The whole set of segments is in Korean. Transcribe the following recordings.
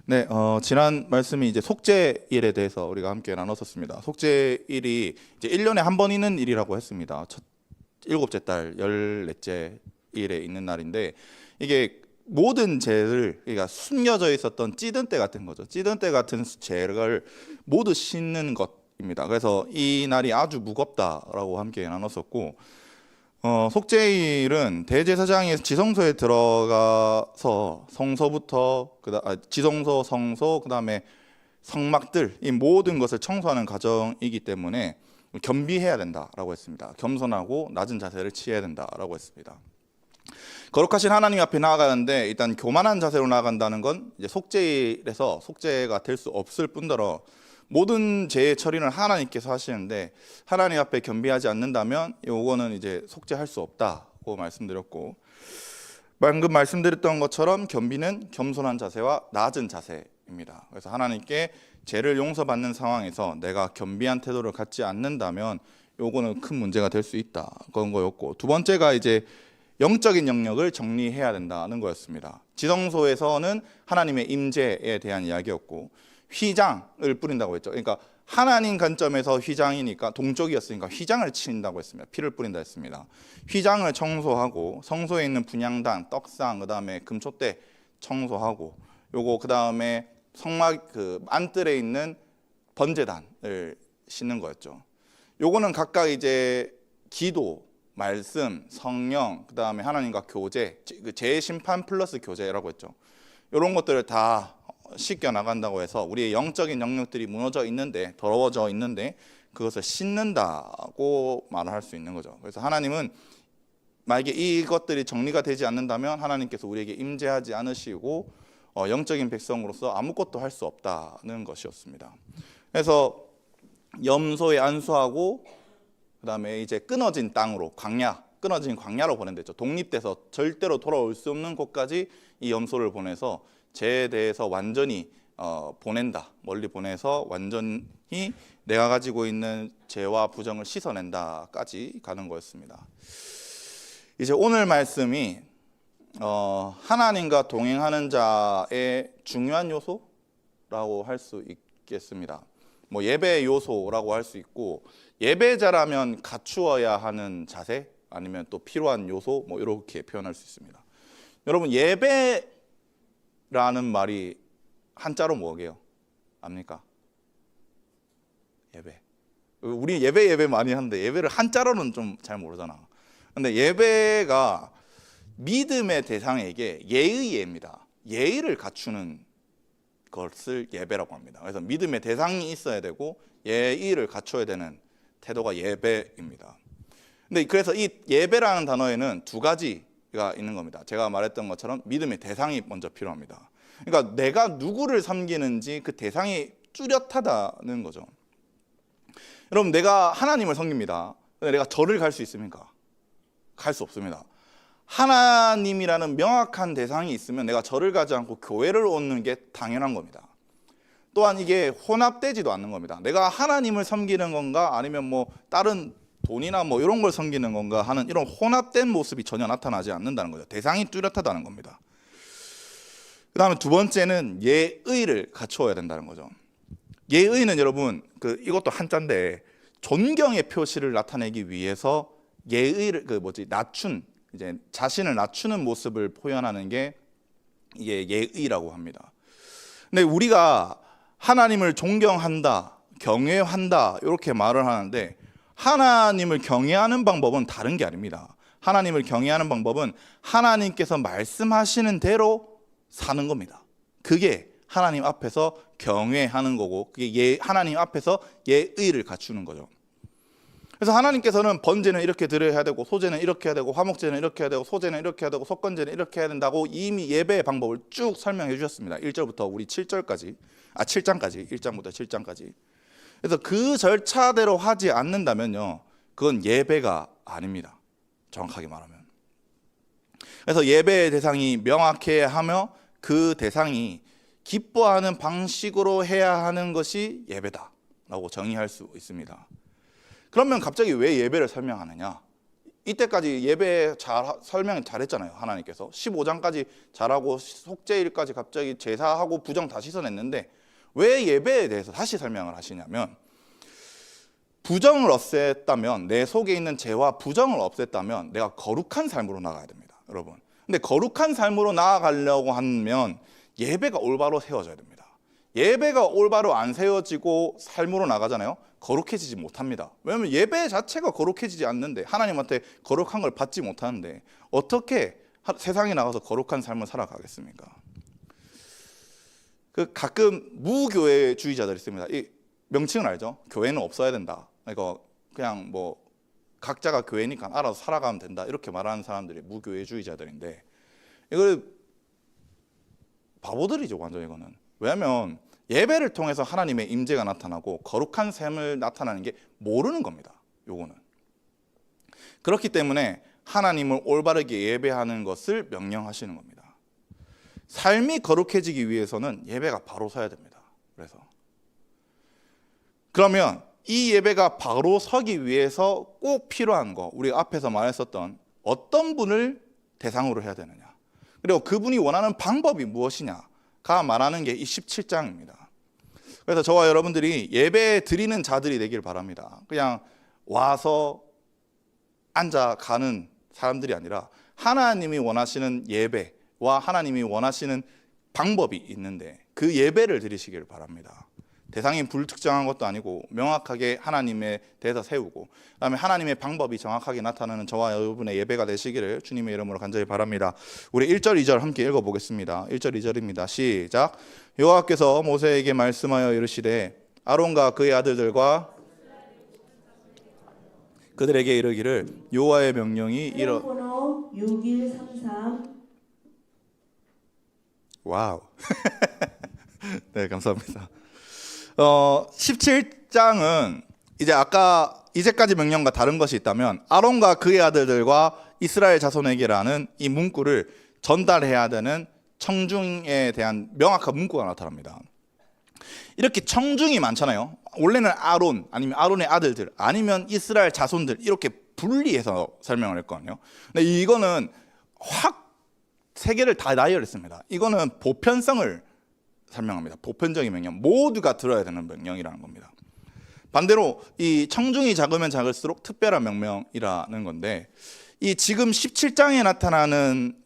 네, 지난 말씀이 이제 속죄일에 대해서 우리가 함께 나눴었습니다. 속죄일이 이제 1년에 한 번 있는 일이라고 했습니다. 일곱째 달 14째 일에 있는 날인데, 이게 모든 죄를, 그러니까 숨겨져 있었던 찌든 때 같은 거죠. 찌든 때 같은 죄를 모두 씻는 것입니다. 그래서 이 날이 아주 무겁다라고 함께 나눴었고, 속죄일은 대제사장이 지성소에 들어가서 성소부터 지성소, 성소, 그다음에 성막들, 이 모든 것을 청소하는 과정이기 때문에 겸비해야 된다라고 했습니다. 겸손하고 낮은 자세를 취해야 된다라고 했습니다. 거룩하신 하나님 앞에 나아가는데 일단 교만한 자세로 나아간다는 건 이제 속죄일에서 속죄가 될 수 없을 뿐더러 모든 죄의 처리는 하나님께서 하시는데, 하나님 앞에 겸비하지 않는다면 요거는 이제 속죄할 수 없다고 말씀드렸고, 방금 말씀드렸던 것처럼 겸비는 겸손한 자세와 낮은 자세입니다. 그래서 하나님께 죄를 용서받는 상황에서 내가 겸비한 태도를 갖지 않는다면 요거는 큰 문제가 될 수 있다, 그런 거였고, 두 번째가 이제 영적인 영역을 정리해야 된다는 거였습니다. 지성소에서는 하나님의 임재에 대한 이야기였고, 휘장을 뿌린다고 했죠. 그러니까 하나님 관점에서 휘장이니까 동쪽이었으니까 휘장을 치린다고 했습니다. 피를 뿌린다 했습니다. 휘장을 청소하고, 성소에 있는 분향단, 떡상, 그다음에 금촛대 청소하고, 요거 그다음에 성막 안뜰에 있는 번제단을 씻는 거였죠. 요거는 각각 이제 기도, 말씀, 성령, 그다음에 하나님과 교제, 재심판 플러스 교제라고 했죠. 이런 것들을 다 씻겨 나간다고 해서 우리의 영적인 영역들이 무너져 있는데, 더러워져 있는데 그것을 씻는다고 말을 할 수 있는 거죠. 그래서 하나님은 만약에 이것들이 정리가 되지 않는다면 하나님께서 우리에게 임재하지 않으시고 영적인 백성으로서 아무것도 할 수 없다는 것이었습니다. 그래서 염소에 안수하고, 그다음에 이제 끊어진 땅으로, 끊어진 광야로 보낸댔죠. 독립돼서 절대로 돌아올 수 없는 곳까지 이 염소를 보내서 죄에 대해서 완전히 보낸다, 멀리 보내서 완전히 내가 가지고 있는 죄와 부정을 씻어낸다까지 가는 거였습니다. 이제 오늘 말씀이 하나님과 동행하는 자의 중요한 요소라고 할 수 있겠습니다. 뭐 예배 요소라고 할 수 있고, 예배자라면 갖추어야 하는 자세, 아니면 또 필요한 요소, 뭐 이렇게 표현할 수 있습니다. 여러분, 예배라는 말이 한자로 뭐게요? 압니까? 예배. 우리 예배 많이 하는데 예배를 한자로는 좀 잘 모르잖아. 근데 예배가 믿음의 대상에게 예의입니다. 예의를 갖추는 것을 예배라고 합니다. 그래서 믿음의 대상이 있어야 되고 예의를 갖춰야 되는 태도가 예배입니다. 근데 그래서 이 예배라는 단어에는 두 가지가 있는 겁니다. 제가 말했던 것처럼 믿음의 대상이 먼저 필요합니다. 그러니까 내가 누구를 섬기는지 그 대상이 뚜렷하다는 거죠. 여러분, 내가 하나님을 섬깁니다. 근데 내가 절을 갈 수 있습니까? 갈 수 없습니다. 하나님이라는 명확한 대상이 있으면 내가 절을 가지 않고 교회를 오는 게 당연한 겁니다. 또한 이게 혼합되지도 않는 겁니다. 내가 하나님을 섬기는 건가, 아니면 뭐 다른 돈이나 뭐 이런 걸 섬기는 건가 하는 이런 혼합된 모습이 전혀 나타나지 않는다는 거죠. 대상이 뚜렷하다는 겁니다. 그 다음에 두 번째는 예의를 갖추어야 된다는 거죠. 예의는 여러분, 이것도 한자인데 존경의 표시를 나타내기 위해서 예의를 낮춘, 이제 자신을 낮추는 모습을 표현하는 게 이게 예의라고 합니다. 근데 우리가 하나님을 존경한다, 경외한다 이렇게 말을 하는데, 하나님을 경외하는 방법은 다른 게 아닙니다. 하나님을 경외하는 방법은 하나님께서 말씀하시는 대로 사는 겁니다. 그게 하나님 앞에서 경외하는 거고, 그게 하나님 앞에서 예의를 갖추는 거죠. 그래서 하나님께서는 번제는 이렇게 드려야 되고, 소제는 이렇게 해야 되고, 화목제는 이렇게 해야 되고, 소제는 이렇게 해야 되고, 속건제는 이렇게 해야 된다고 이미 예배의 방법을 쭉 설명해 주셨습니다. 1절부터 우리 7장까지, 1장부터 7장까지. 그래서 그 절차대로 하지 않는다면요, 그건 예배가 아닙니다. 정확하게 말하면. 그래서 예배의 대상이 명확해야 하며, 그 대상이 기뻐하는 방식으로 해야 하는 것이 예배다라고 정의할 수 있습니다. 그러면 갑자기 왜 예배를 설명하느냐? 이때까지 예배 설명 잘했잖아요. 하나님께서 15장까지 잘하고 속죄일까지 갑자기 제사하고 부정 다 씻어냈는데 왜 예배에 대해서 다시 설명을 하시냐면, 부정을 없앴다면, 내 속에 있는 죄와 부정을 없앴다면 내가 거룩한 삶으로 나가야 됩니다, 여러분. 근데 거룩한 삶으로 나아가려고 하면 예배가 올바로 세워져야 됩니다. 예배가 올바로 안 세워지고 삶으로 나가잖아요. 거룩해지지 못합니다. 왜냐하면 예배 자체가 거룩해지지 않는데, 하나님한테 거룩한 걸 받지 못하는데 어떻게 세상에 나가서 거룩한 삶을 살아가겠습니까? 가끔 무교회주의자들이 있습니다. 이 명칭은 알죠? 교회는 없어야 된다. 이거 그냥 뭐 각자가 교회니까 알아서 살아가면 된다, 이렇게 말하는 사람들이 무교회주의자들인데, 이걸 바보들이죠, 완전. 이거는 왜냐하면 예배를 통해서 하나님의 임재가 나타나고 거룩한 삶을 나타나는 게 모르는 겁니다. 요거는. 그렇기 때문에 하나님을 올바르게 예배하는 것을 명령하시는 겁니다. 삶이 거룩해지기 위해서는 예배가 바로 서야 됩니다. 그러면 이 예배가 바로 서기 위해서 꼭 필요한 거, 우리 앞에서 말했었던 어떤 분을 대상으로 해야 되느냐, 그리고 그분이 원하는 방법이 무엇이냐가 말하는 게 이 17장입니다. 그래서 저와 여러분들이 예배 드리는 자들이 되길 바랍니다. 그냥 와서 앉아 가는 사람들이 아니라 하나님이 원하시는 예배와 하나님이 원하시는 방법이 있는데 그 예배를 드리시길 바랍니다. 대상이 불특정한 것도 아니고 명확하게 하나님에 대해서 세우고, 그다음에 하나님의 방법이 정확하게 나타나는 저와 여러분의 예배가 되시기를 주님의 이름으로 간절히 바랍니다. 우리 1절 2절 함께 읽어보겠습니다. 1절 2절입니다. 시작. 여호와께서 모세에게 말씀하여 이르시되 아론과 그의 아들들과 그들에게 이르기를 여호와의 명령이 이러. 번호 6133. 와우. 네, 감사합니다. 17장은 이제 아까 이제까지 명령과 다른 것이 있다면 아론과 그의 아들들과 이스라엘 자손에게라는 이 문구를 전달해야 되는 청중에 대한 명확한 문구가 나타납니다. 이렇게 청중이 많잖아요. 원래는 아론 아니면 아론의 아들들 아니면 이스라엘 자손들 이렇게 분리해서 설명을 했거든요. 근데 이거는 확 세 개를 다 나열했습니다. 이거는 보편성을 설명합니다. 보편적인 명령, 모두가 들어야 되는 명령이라는 겁니다. 반대로 이 청중이 작으면 작을수록 특별한 명령이라는 건데, 이 지금 17장에 나타나는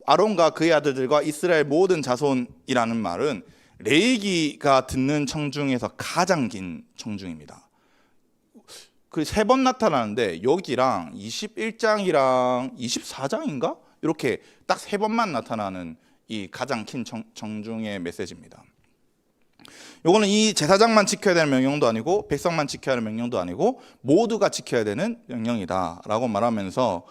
아론과 그의 아들들과 이스라엘 모든 자손이라는 말은 레위기가 듣는 청중에서 가장 긴 청중입니다. 그 세 번 나타나는데 여기랑 21장이랑 24장인가? 이렇게 딱 세 번만 나타나는 이 가장 긴 청중의 메시지입니다. 이거는 이 제사장만 지켜야 되는 명령도 아니고 백성만 지켜야 하는 명령도 아니고 모두가 지켜야 되는 명령이다라고 말하면서,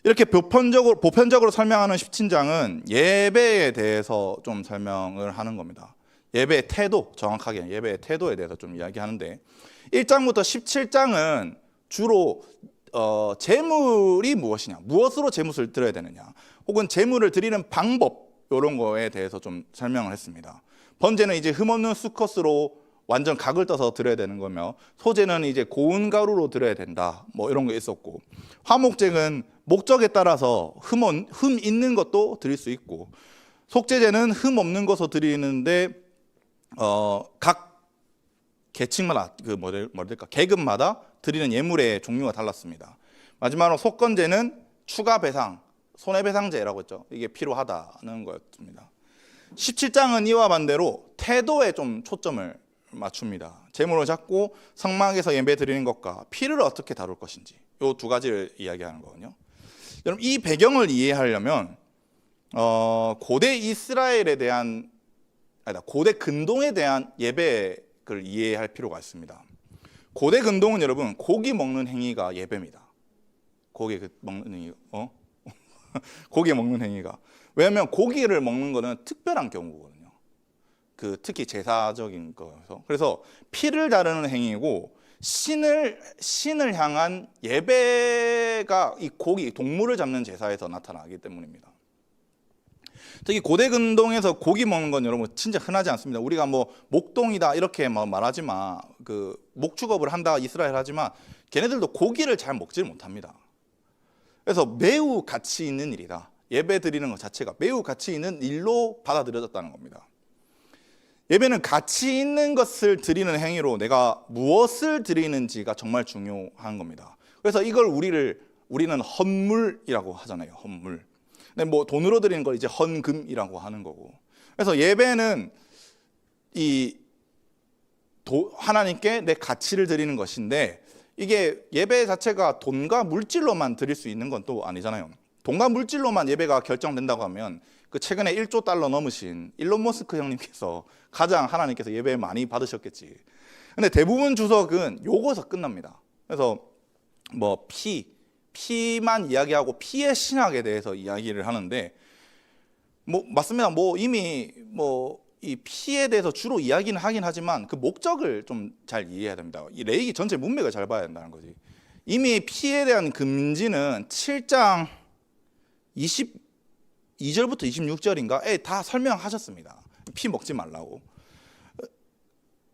이렇게 보편적으로 설명하는 17장은 예배에 대해서 좀 설명을 하는 겁니다. 예배의 태도, 정확하게 예배의 태도에 대해서 좀 이야기하는데, 1장부터 17장은 주로 제물이 무엇이냐, 무엇으로 제물을 드려야 되느냐, 혹은 제물을 드리는 방법, 이런 거에 대해서 좀 설명을 했습니다. 번제는 이제 흠없는 수컷으로 완전 각을 떠서 드려야 되는 거며, 소제는 이제 고운 가루로 드려야 된다, 뭐 이런 거 있었고, 화목제는 목적에 따라서 흠 있는 것도 드릴 수 있고, 속죄제는 흠 없는 것을 드리는데 각 계층마다 계급마다 드리는 예물의 종류가 달랐습니다. 마지막으로 속건제는 추가 배상, 손해배상제라고 했죠. 이게 필요하다는 거였습니다. 17장은 이와 반대로 태도에 좀 초점을 맞춥니다. 제물을 잡고 성막에서 예배 드리는 것과 피를 어떻게 다룰 것인지, 이 두 가지를 이야기하는 거거든요. 여러분, 이 배경을 이해하려면 고대 이스라엘에 대한, 고대 근동에 대한 예배를 이해할 필요가 있습니다. 고대 근동은 여러분 고기 먹는 행위가 예배입니다. 고기 먹는 행위가. 왜냐하면 고기를 먹는 거는 특별한 경우거든요. 특히 제사적인 거여서. 그래서 피를 다루는 행위고, 신을 향한 예배가 이 동물을 잡는 제사에서 나타나기 때문입니다. 특히 고대 근동에서 고기 먹는 건 여러분 진짜 흔하지 않습니다. 우리가 뭐 목동이다 이렇게 말하지만, 목축업을 한다 이스라엘 하지만 걔네들도 고기를 잘 먹질 못합니다. 그래서 매우 가치 있는 일이다. 예배 드리는 것 자체가 매우 가치 있는 일로 받아들여졌다는 겁니다. 예배는 가치 있는 것을 드리는 행위로 내가 무엇을 드리는지가 정말 중요한 겁니다. 그래서 이걸 우리는 헌물이라고 하잖아요. 헌물. 근데 뭐 돈으로 드리는 걸 이제 헌금이라고 하는 거고. 그래서 예배는 하나님께 내 가치를 드리는 것인데, 이게 예배 자체가 돈과 물질로만 드릴 수 있는 건 또 아니잖아요. 돈과 물질로만 예배가 결정된다고 하면 그 최근에 1조 달러 넘으신 일론 머스크 형님께서 가장 하나님께서 예배 많이 받으셨겠지. 근데 대부분 주석은 요거서 끝납니다. 그래서 뭐 피만 이야기하고 피의 신학에 대해서 이야기를 하는데, 뭐 맞습니다. 뭐 이미 뭐 이 피에 대해서 주로 이야기는 하긴 하지만 그 목적을 좀 잘 이해해야 됩니다. 이 레이기 전체 문맥을 잘 봐야 된다는 거지. 이미 피에 대한 금지는 7장 22절부터 26절인가에 다 설명하셨습니다. 피 먹지 말라고.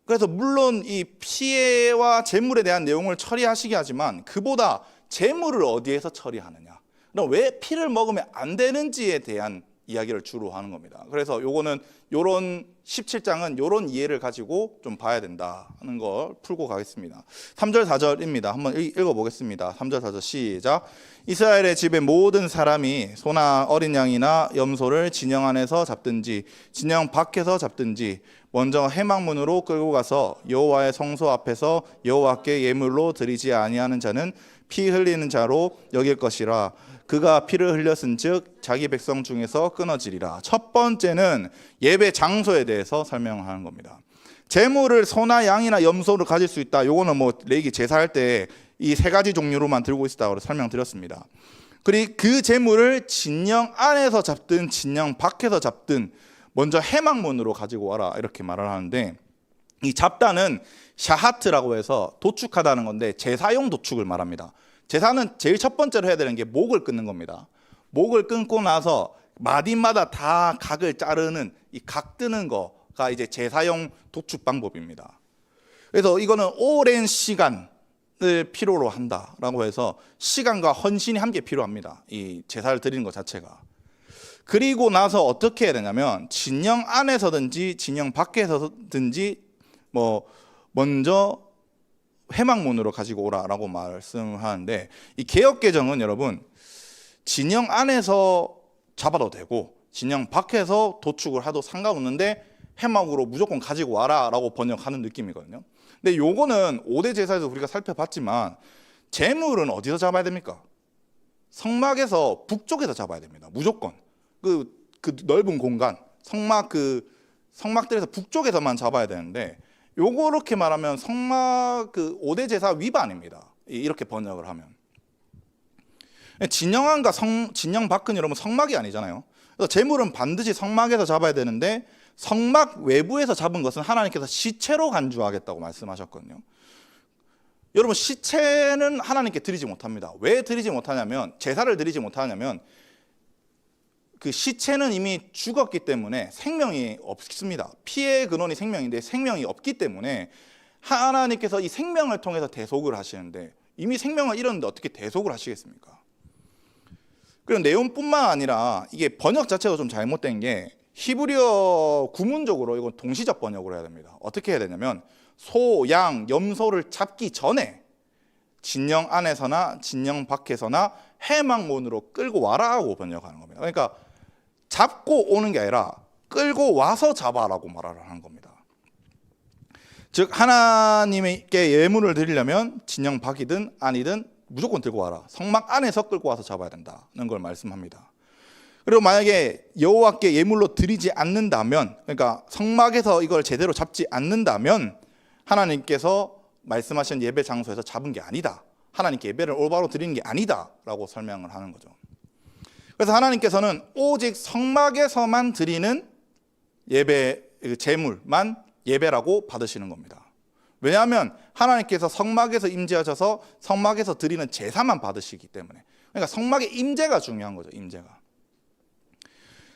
그래서 물론 이 피해와 재물에 대한 내용을 처리하시게 하지만 그보다 재물을 어디에서 처리하느냐, 그럼 왜 피를 먹으면 안 되는지에 대한 이야기를 주로 하는 겁니다. 그래서 요거는 요런 17장은 요런 이해를 가지고 좀 봐야 된다는 걸 풀고 가겠습니다. 3절 4절입니다. 한번 읽어보겠습니다. 3절 4절 시작. 이스라엘의 집의 모든 사람이 소나 어린 양이나 염소를 진영 안에서 잡든지 진영 밖에서 잡든지 먼저 해막문으로 끌고 가서 여호와의 성소 앞에서 여호와께 예물로 드리지 아니하는 자는 피 흘리는 자로 여길 것이라. 그가 피를 흘렸은즉 자기 백성 중에서 끊어지리라. 첫 번째는 예배 장소에 대해서 설명하는 겁니다. 제물을 소나 양이나 염소를 가질 수 있다. 요거는 뭐 레위기 제사할 때 이 세 가지 종류로만 들고 있다고 설명드렸습니다. 그리고 그 제물을 진영 안에서 잡든 진영 밖에서 잡든 먼저 해막문으로 가지고 와라, 이렇게 말을 하는데, 이 잡다는 샤하트라고 해서 도축하다는 건데 제사용 도축을 말합니다. 제사는 제일 첫 번째로 해야 되는 게 목을 끊는 겁니다. 목을 끊고 나서 마디마다 다 각을 자르는 이 각 뜨는 거가 이제 제사용 도축 방법입니다. 그래서 이거는 오랜 시간을 필요로 한다라고 해서 시간과 헌신이 함께 필요합니다. 이 제사를 드리는 것 자체가. 그리고 나서 어떻게 해야 되냐면 진영 안에서든지 진영 밖에서든지 뭐 먼저 회막문으로 가지고 오라라고 말씀을 하는데, 이 개역개정은 여러분 진영 안에서 잡아도 되고 진영 밖에서 도축을 하도 상관없는데 회막으로 무조건 가지고 와라라고 번역하는 느낌이거든요. 근데 요거는 5대 제사에서 우리가 살펴봤지만 제물은 어디서 잡아야 됩니까? 성막에서 북쪽에서 잡아야 됩니다. 무조건 그 넓은 공간 성막들에서 북쪽에서만 잡아야 되는데, 요렇게 말하면 성막 5대 제사 위반입니다. 이렇게 번역을 하면. 진영 안과 진영 밖은 여러분 성막이 아니잖아요. 그래서 제물은 반드시 성막에서 잡아야 되는데 성막 외부에서 잡은 것은 하나님께서 시체로 간주하겠다고 말씀하셨거든요. 여러분 시체는 하나님께 드리지 못합니다. 왜 드리지 못하냐면, 제사를 드리지 못하냐면 그 시체는 이미 죽었기 때문에 생명이 없습니다. 피의 근원이 생명인데 생명이 없기 때문에 하나님께서 이 생명을 통해서 대속을 하시는데, 이미 생명을 잃었는데 어떻게 대속을 하시겠습니까? 그리고 내용뿐만 아니라 이게 번역 자체가 좀 잘못된 게, 히브리어 구문적으로 이건 동시적 번역을 해야 됩니다. 어떻게 해야 되냐면 소, 양, 염소를 잡기 전에 진영 안에서나 진영 밖에서나 해막문으로 끌고 와라고 번역하는 겁니다. 그러니까 잡고 오는 게 아니라 끌고 와서 잡아라고 말을 하는 겁니다. 즉 하나님께 예물을 드리려면 진영 밖이든 아니든 무조건 들고 와라. 성막 안에서 끌고 와서 잡아야 된다는 걸 말씀합니다. 그리고 만약에 여호와께 예물로 드리지 않는다면, 그러니까 성막에서 이걸 제대로 잡지 않는다면 하나님께서 말씀하신 예배 장소에서 잡은 게 아니다, 하나님께 예배를 올바로 드리는 게 아니다 라고 설명을 하는 거죠. 그래서 하나님께서는 오직 성막에서만 드리는 예배, 제물만 예배라고 받으시는 겁니다. 왜냐하면 하나님께서 성막에서 임재하셔서 성막에서 드리는 제사만 받으시기 때문에. 그러니까 성막의 임재가 중요한 거죠. 임재가.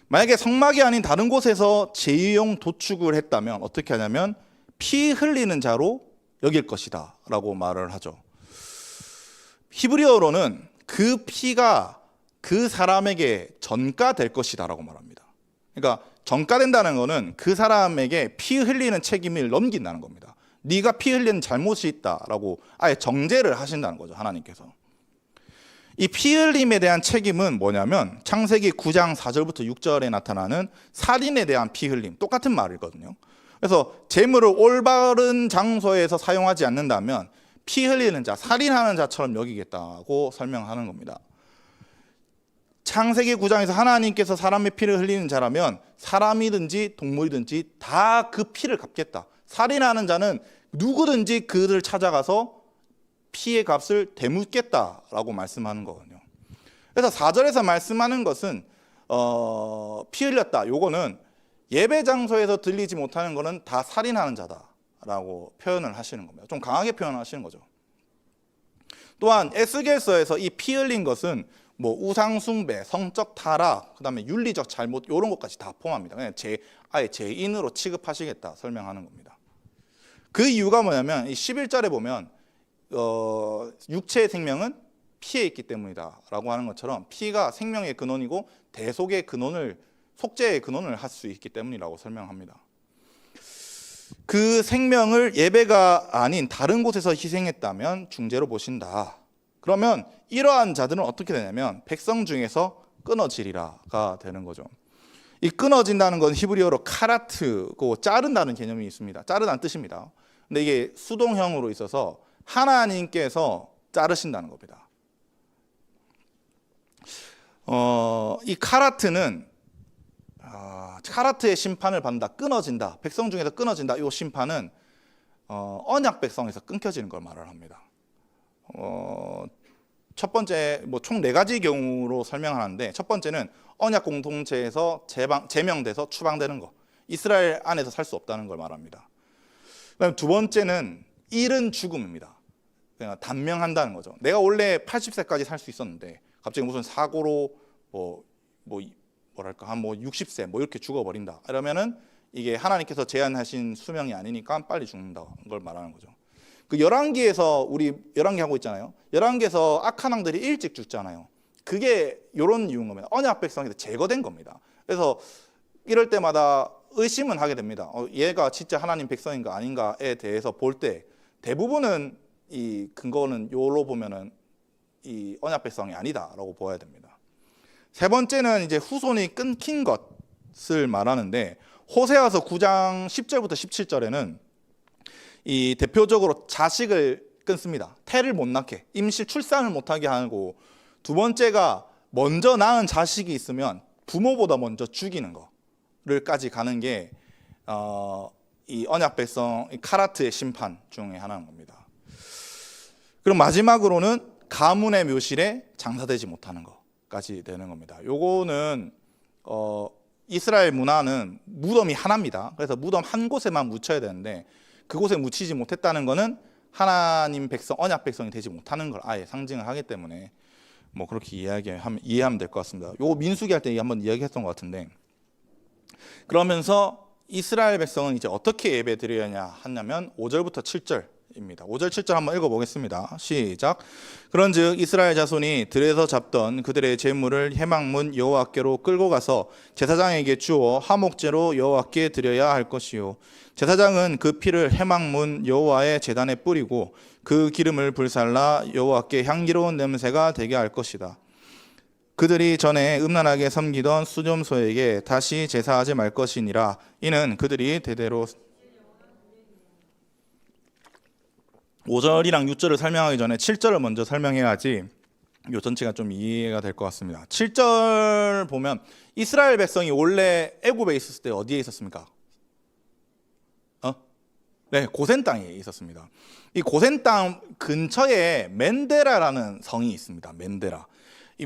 만약에 성막이 아닌 다른 곳에서 제의용 도축을 했다면 어떻게 하냐면 피 흘리는 자로 여길 것이다 라고 말을 하죠. 히브리어로는 그 피가 그 사람에게 전가될 것이다라고 말합니다. 그러니까 전가된다는 것은 그 사람에게 피 흘리는 책임을 넘긴다는 겁니다. 네가 피 흘리는 잘못이 있다라고 아예 정죄를 하신다는 거죠, 하나님께서. 이 피 흘림에 대한 책임은 뭐냐면 창세기 9장 4절부터 6절에 나타나는 살인에 대한 피 흘림, 똑같은 말이거든요. 그래서 재물을 올바른 장소에서 사용하지 않는다면 피 흘리는 자, 살인하는 자처럼 여기겠다고 설명하는 겁니다. 창세기 9장에서 하나님께서 사람의 피를 흘리는 자라면 사람이든지 동물이든지 다 그 피를 갚겠다. 살인하는 자는 누구든지 그를 찾아가서 피의 값을 되묻겠다라고 말씀하는 거거든요. 그래서 4절에서 말씀하는 것은 피 흘렸다. 요거는 예배 장소에서 들리지 못하는 거는 다 살인하는 자다라고 표현을 하시는 겁니다. 좀 강하게 표현하시는 거죠. 또한 에스겔서에서 이 피 흘린 것은 뭐 우상 숭배, 성적 타락, 그다음에 윤리적 잘못 이런 것까지 다 포함합니다. 그냥 아예 죄인으로 취급하시겠다 설명하는 겁니다. 그 이유가 뭐냐면 이 11절에 보면 육체의 생명은 피에 있기 때문이다라고 하는 것처럼 피가 생명의 근원이고 대속의 근원을 속죄의 근원을 할 수 있기 때문이라고 설명합니다. 그 생명을 예배가 아닌 다른 곳에서 희생했다면 중죄로 보신다. 그러면 이러한 자들은 어떻게 되냐면 백성 중에서 끊어지리라가 되는 거죠. 이 끊어진다는 건 히브리어로 카라트고 자른다는 개념이 있습니다. 자르다는 뜻입니다. 근데 이게 수동형으로 있어서 하나님께서 자르신다는 겁니다. 이 카라트는 카라트의 심판을 받는다, 끊어진다, 백성 중에서 끊어진다. 이 심판은 언약 백성에서 끊겨지는 걸 말을 합니다. 첫 번째 총 4가지 경우로 설명하는데 첫 번째는 언약 공동체에서 제명돼서 추방되는 거, 이스라엘 안에서 살 수 없다는 걸 말합니다. 그다음 두 번째는 잃은 죽음입니다. 그냥 단명한다는 거죠. 내가 원래 80세까지 살 수 있었는데 갑자기 무슨 사고로 뭐랄까 한 60세 이렇게 죽어버린다. 이러면은 이게 하나님께서 제한하신 수명이 아니니까 빨리 죽는다는 걸 말하는 거죠. 그 열왕기에서 우리 열왕기 하고 있잖아요. 열왕기에서 악한 왕들이 일찍 죽잖아요. 그게 이런 이유인 겁니다. 언약 백성에서 제거된 겁니다. 그래서 이럴 때마다 의심은 하게 됩니다. 얘가 진짜 하나님 백성인가 아닌가에 대해서 볼 때 대부분은 이 근거는 요로 보면은 이 언약 백성이 아니다라고 보아야 됩니다. 세 번째는 이제 후손이 끊긴 것을 말하는데 호세아서 9장 10절부터 17절에는 이 대표적으로 자식을 끊습니다. 태를 못 낳게, 임시 출산을 못하게 하고, 두 번째가 먼저 낳은 자식이 있으면 부모보다 먼저 죽이는 거를까지 가는 게 이 언약 백성 카라트의 심판 중에 하나인 겁니다. 그럼 마지막으로는 가문의 묘실에 장사되지 못하는 것까지 되는 겁니다. 요거는 이스라엘 문화는 무덤이 하나입니다. 그래서 무덤 한 곳에만 묻혀야 되는데 그곳에 묻히지 못했다는 것은 하나님 백성, 언약 백성이 되지 못하는 걸 아예 상징을 하기 때문에 뭐 그렇게 이해하면 될 것 같습니다. 요거 민수기 할 때 한번 이야기했던 것 같은데, 그러면서 이스라엘 백성은 이제 어떻게 예배 드려야 하냐면 5절부터 7절입니다. 5절 7절 한번 읽어보겠습니다. 시작. 그런즉 이스라엘 자손이 들에서 잡던 그들의 제물을 회막문 여호와께로 끌고 가서 제사장에게 주어 화목제로 여호와께 드려야 할 것이요, 제사장은 그 피를 회막문 여호와의 제단에 뿌리고 그 기름을 불살라 여호와께 향기로운 냄새가 되게 할 것이다. 그들이 전에 음란하게 섬기던 수점소에게 다시 제사하지 말 것이니라. 이는 그들이 대대로 5절이랑 6절을 설명하기 전에 7절을 먼저 설명해야지 이 전체가 좀 이해가 될 것 같습니다. 7절 보면 이스라엘 백성이 원래 애굽에 있었을 때 어디에 있었습니까? 네, 고센 땅에 있었습니다. 이 고센 땅 근처에 멘데라라는 성이 있습니다. 멘데라. 이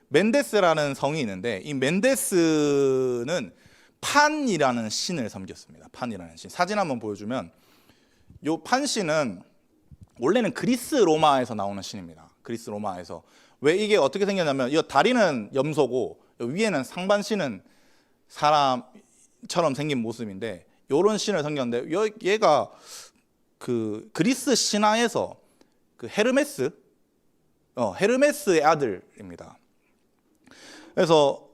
멘데스라는 성이 있는데 이 멘데스는 판이라는 신을 섬겼습니다. 판이라는 신. 사진 한번 보여주면 요 판신은 원래는 그리스 로마에서 나오는 신입니다. 그리스 로마에서. 왜 이게 어떻게 생겼냐면 이 다리는 염소고 위에는 상반신은 사람처럼 생긴 모습인데 요런 신을 섬겼는데 얘가 그 그리스 신화에서 그 헤르메스 헤르메스의 아들입니다. 그래서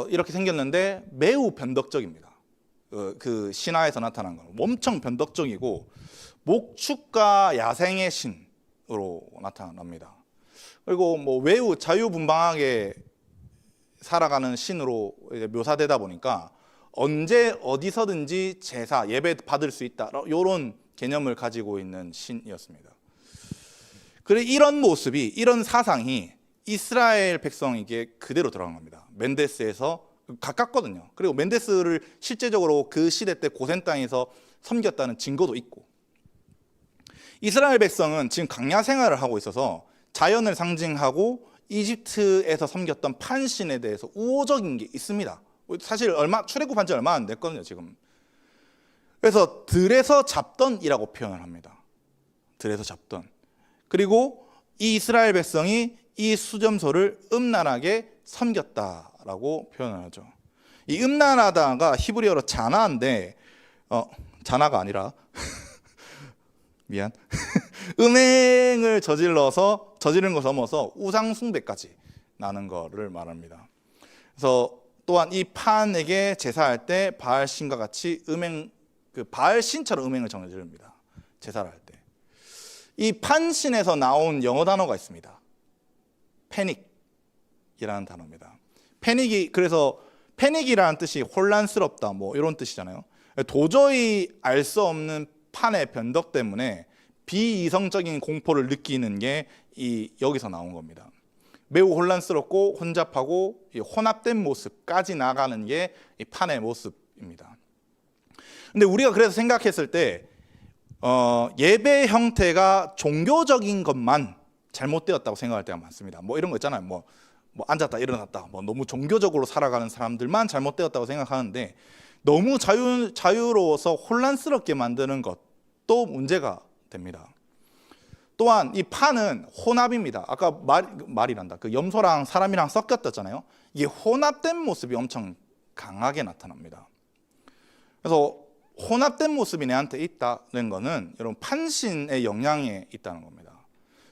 이렇게 생겼는데 매우 변덕적입니다. 그 신화에서 나타난 건 엄청 변덕적이고 목축과 야생의 신으로 나타납니다. 그리고 뭐 매우 자유분방하게 살아가는 신으로 이제 묘사되다 보니까 언제 어디서든지 제사 예배 받을 수 있다 이런 개념을 가지고 있는 신이었습니다. 그래 이런 모습이 이런 사상이 이스라엘 백성에게 그대로 들어간 겁니다. 멘데스에서 가깝거든요. 그리고 멘데스를 실제적으로 그 시대 때 고센 땅에서 섬겼다는 증거도 있고, 이스라엘 백성은 지금 강야 생활을 하고 있어서 자연을 상징하고 이집트에서 섬겼던 판신에 대해서 우호적인 게 있습니다. 사실 출애굽한 지 얼마 안 됐거든요 지금. 그래서 들에서 잡던이라고 표현을 합니다. 들에서 잡던. 그리고 이 이스라엘 백성이 이 수점소를 음란하게 섬겼다라고 표현을 하죠. 이 음란하다가 히브리어로 자나인데 자나가 아니라 미안 음행을 저지른 것을 넘어서 우상 숭배까지 나는 거를 말합니다. 그래서 또한 이 판에게 제사할 때 바알 신과 같이 바알 신처럼 음행을 저지릅니다. 제사를 할 때. 이 판신에서 나온 영어 단어가 있습니다. 패닉이라는 단어입니다. 그래서 패닉이라는 뜻이 혼란스럽다 뭐 이런 뜻이잖아요. 도저히 알 수 없는 판의 변덕 때문에 비이성적인 공포를 느끼는 게 여기서 나온 겁니다. 매우 혼란스럽고 혼잡하고 혼합된 모습까지 나가는 게 이 판의 모습입니다. 근데 우리가 그래서 생각했을 때 예배 형태가 종교적인 것만 잘못되었다고 생각할 때가 많습니다. 뭐 이런 거 있잖아요. 뭐 앉았다 일어났다 뭐 너무 종교적으로 살아가는 사람들만 잘못되었다고 생각하는데, 너무 자유로워서 혼란스럽게 만드는 것도 문제가 됩니다. 또한 이 판은 혼합입니다. 아까 말이란다. 그 염소랑 사람이랑 섞였다잖아요. 이게 혼합된 모습이 엄청 강하게 나타납니다. 그래서 혼합된 모습이 내한테 있다는 거는 여러분 판신의 영향에 있다는 겁니다.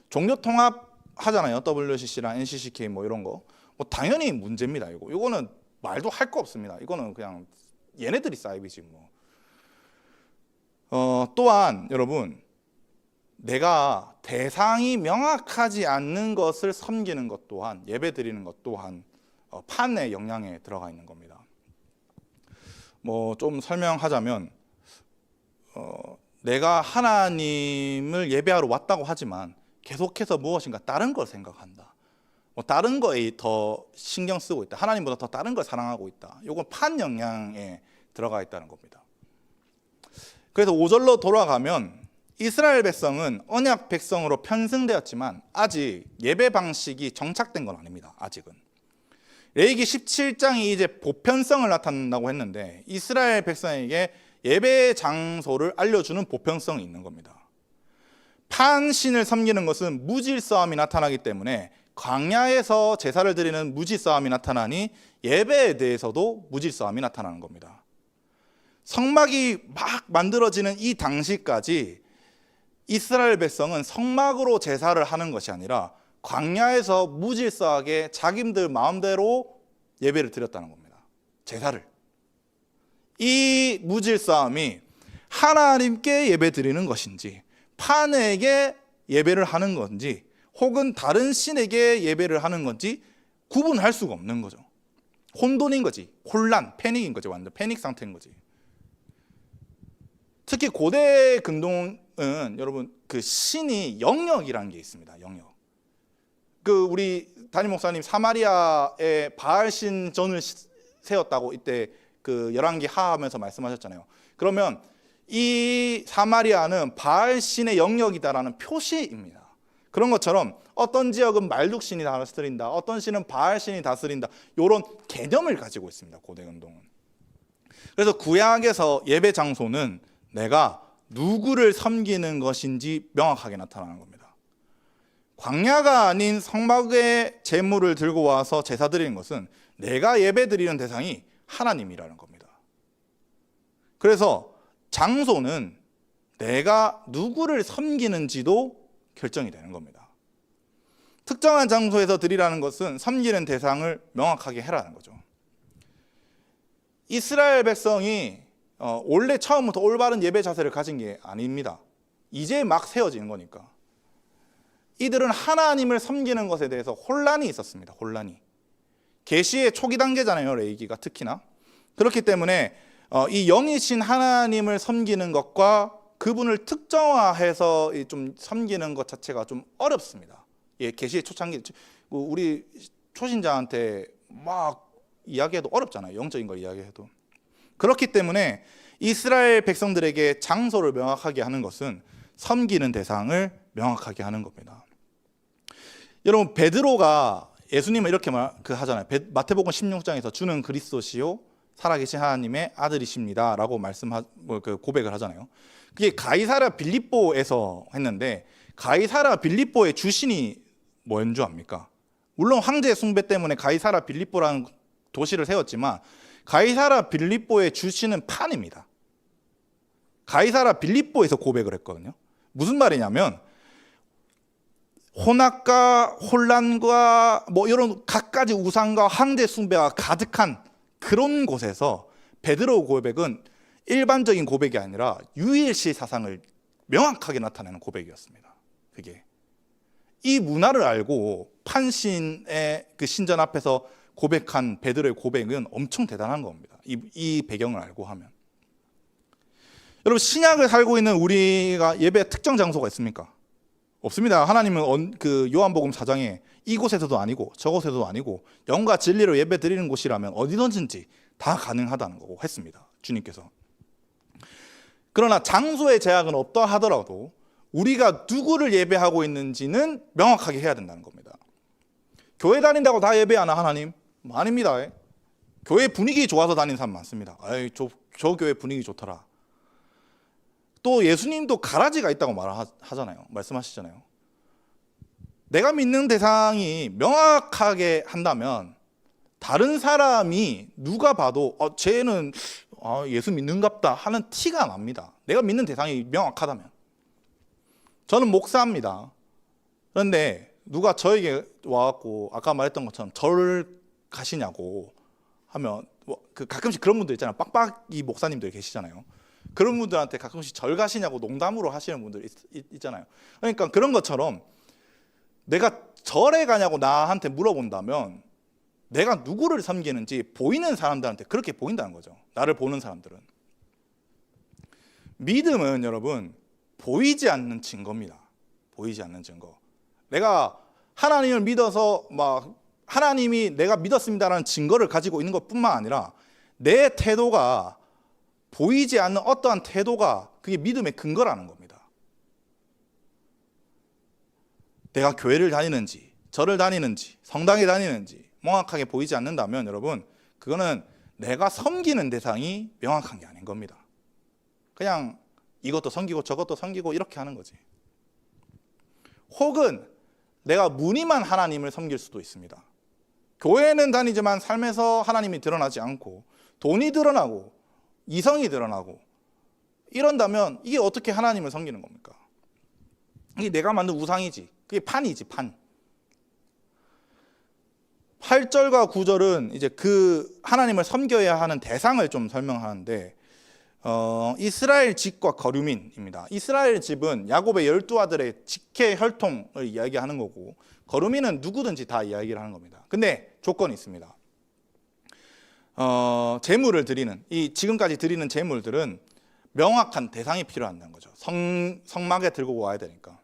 종교 통합 하잖아요. WCC랑 NCCK 뭐 이런 거. 뭐 당연히 문제입니다. 이거는 말도 할 거 없습니다. 이거는 그냥 얘네들이 사이비지 뭐. 또한 여러분, 내가 대상이 명확하지 않는 것을 섬기는 것 또한, 예배 드리는 것 또한 판의 영향에 들어가 있는 겁니다. 뭐 좀 설명하자면 내가 하나님을 예배하러 왔다고 하지만 계속해서 무엇인가 다른 걸 생각한다. 뭐 다른 거에 더 신경 쓰고 있다. 하나님보다 더 다른 걸 사랑하고 있다. 이건 판 영향에 들어가 있다는 겁니다. 그래서 5절로 돌아가면 이스라엘 백성은 언약 백성으로 편승되었지만 아직 예배 방식이 정착된 건 아닙니다. 아직은. 레위기 17장이 이제 보편성을 나타낸다고 했는데 이스라엘 백성에게 예배 장소를 알려주는 보편성이 있는 겁니다. 판신을 섬기는 것은 무질서함이 나타나기 때문에 광야에서 제사를 드리는 무질서함이 나타나니 예배에 대해서도 무질서함이 나타나는 겁니다. 성막이 막 만들어지는 이 당시까지 이스라엘 백성은 성막으로 제사를 하는 것이 아니라 광야에서 무질서하게 자기들 마음대로 예배를 드렸다는 겁니다. 제사를. 이 무질서함이 하나님께 예배 드리는 것인지 판에게 예배를 하는 건지 혹은 다른 신에게 예배를 하는 건지 구분할 수가 없는 거죠. 혼돈인 거지. 혼란, 패닉인 거지. 완전 패닉 상태인 거지. 특히 고대 근동은 여러분 그 신이 영역이라는 게 있습니다. 영역. 그 우리 담임 목사님 사마리아에 바알 신전을 세웠다고 이때 그 열왕기 하하면서 말씀하셨잖아요. 그러면 이 사마리아는 바알 신의 영역이다라는 표시입니다. 그런 것처럼 어떤 지역은 말둑 신이 다스린다, 어떤 신은 바알 신이 다스린다, 이런 개념을 가지고 있습니다. 고대 근동은. 그래서 구약에서 예배 장소는 내가 누구를 섬기는 것인지 명확하게 나타나는 겁니다. 광야가 아닌 성막의 제물을 들고 와서 제사 드리는 것은 내가 예배 드리는 대상이 하나님이라는 겁니다. 그래서 장소는 내가 누구를 섬기는지도 결정이 되는 겁니다. 특정한 장소에서 드리라는 것은 섬기는 대상을 명확하게 해라는 거죠. 이스라엘 백성이 원래 처음부터 올바른 예배 자세를 가진 게 아닙니다. 이제 막 세워지는 거니까. 이들은 하나님을 섬기는 것에 대해서 혼란이 있었습니다. 혼란이. 계시의 초기 단계잖아요. 레위기가 특히나. 그렇기 때문에 이 영이신 하나님을 섬기는 것과 그분을 특정화해서 좀 섬기는 것 자체가 좀 어렵습니다. 예, 계시의 초창기 우리 초신자한테 막 이야기해도 어렵잖아요. 영적인 걸 이야기해도. 그렇기 때문에 이스라엘 백성들에게 장소를 명확하게 하는 것은 섬기는 대상을 명확하게 하는 겁니다. 여러분, 베드로가 예수님을 이렇게 하잖아요. 마태복음 16장에서 주는 그리스도시요 살아계신 하나님의 아들이십니다 라고 고백을 하잖아요. 그게 가이사랴 빌립보에서 했는데, 가이사랴 빌립보의 주신이 뭔 줄 압니까? 물론 황제 숭배 때문에 가이사랴 빌립보라는 도시를 세웠지만 가이사랴 빌립보의 주신은 판입니다. 가이사랴 빌립보에서 고백을 했거든요. 무슨 말이냐면 혼합과 혼란과 이런 갖가지 우상과 황제 숭배가 가득한 그런 곳에서 베드로 고백은 일반적인 고백이 아니라 유일시 사상을 명확하게 나타내는 고백이었습니다. 그게 이 문화를 알고 판신의 그 신전 앞에서 고백한 베드로의 고백은 엄청 대단한 겁니다. 이 배경을 알고 하면. 여러분, 신약을 살고 있는 우리가 예배 특정 장소가 있습니까? 없습니다. 하나님은 그 요한복음 4장에 이곳에서도 아니고 저곳에서도 아니고 영과 진리로 예배 드리는 곳이라면 어디든지 다 가능하다는 거고 했습니다. 주님께서. 그러나 장소의 제약은 없다 하더라도 우리가 누구를 예배하고 있는지는 명확하게 해야 된다는 겁니다. 교회 다닌다고 다 예배하나 하나님? 아닙니다. 교회 분위기 좋아서 다니는 사람 많습니다. 저 교회 분위기 좋더라. 또 예수님도 가라지가 있다고 말하잖아요. 말씀하시잖아요. 내가 믿는 대상이 명확하게 한다면 다른 사람이 누가 봐도 쟤는 예수 믿는갑다 하는 티가 납니다. 내가 믿는 대상이 명확하다면. 저는 목사입니다. 그런데 누가 저에게 와갖고 아까 말했던 것처럼 절 가시냐고 하면 가끔씩 그런 분들 있잖아요. 빡빡이 목사님들 계시잖아요. 그런 분들한테 가끔씩 절 가시냐고 농담으로 하시는 분들 있잖아요. 그러니까 그런 것처럼 내가 절에 가냐고 나한테 물어본다면 내가 누구를 섬기는지 보이는 사람들한테 그렇게 보인다는 거죠. 나를 보는 사람들은. 믿음은 여러분 보이지 않는 증거입니다. 보이지 않는 증거. 내가 하나님을 믿어서 하나님이 내가 믿었습니다라는 증거를 가지고 있는 것뿐만 아니라 내 태도가 보이지 않는 어떠한 태도가 그게 믿음의 근거라는 겁니다. 내가 교회를 다니는지 절을 다니는지 성당에 다니는지 명확하게 보이지 않는다면 여러분 그거는 내가 섬기는 대상이 명확한 게 아닌 겁니다. 그냥 이것도 섬기고 저것도 섬기고 이렇게 하는 거지. 혹은 내가 무늬만 하나님을 섬길 수도 있습니다. 교회는 다니지만 삶에서 하나님이 드러나지 않고 돈이 드러나고 이성이 드러나고 이런다면 이게 어떻게 하나님을 섬기는 겁니까? 이게 내가 만든 우상이지. 그게 판이지, 판. 8절과 9절은 이제 그 하나님을 섬겨야 하는 대상을 좀 설명하는데 이스라엘 집과 거류민입니다. 이스라엘 집은 야곱의 12아들의 직계 혈통을 이야기하는 거고 거류민은 누구든지 다 이야기를 하는 겁니다. 근데 조건이 있습니다. 제물을 드리는 지금까지 드리는 제물들은 명확한 대상이 필요한다는 거죠. 성막에 들고 와야 되니까.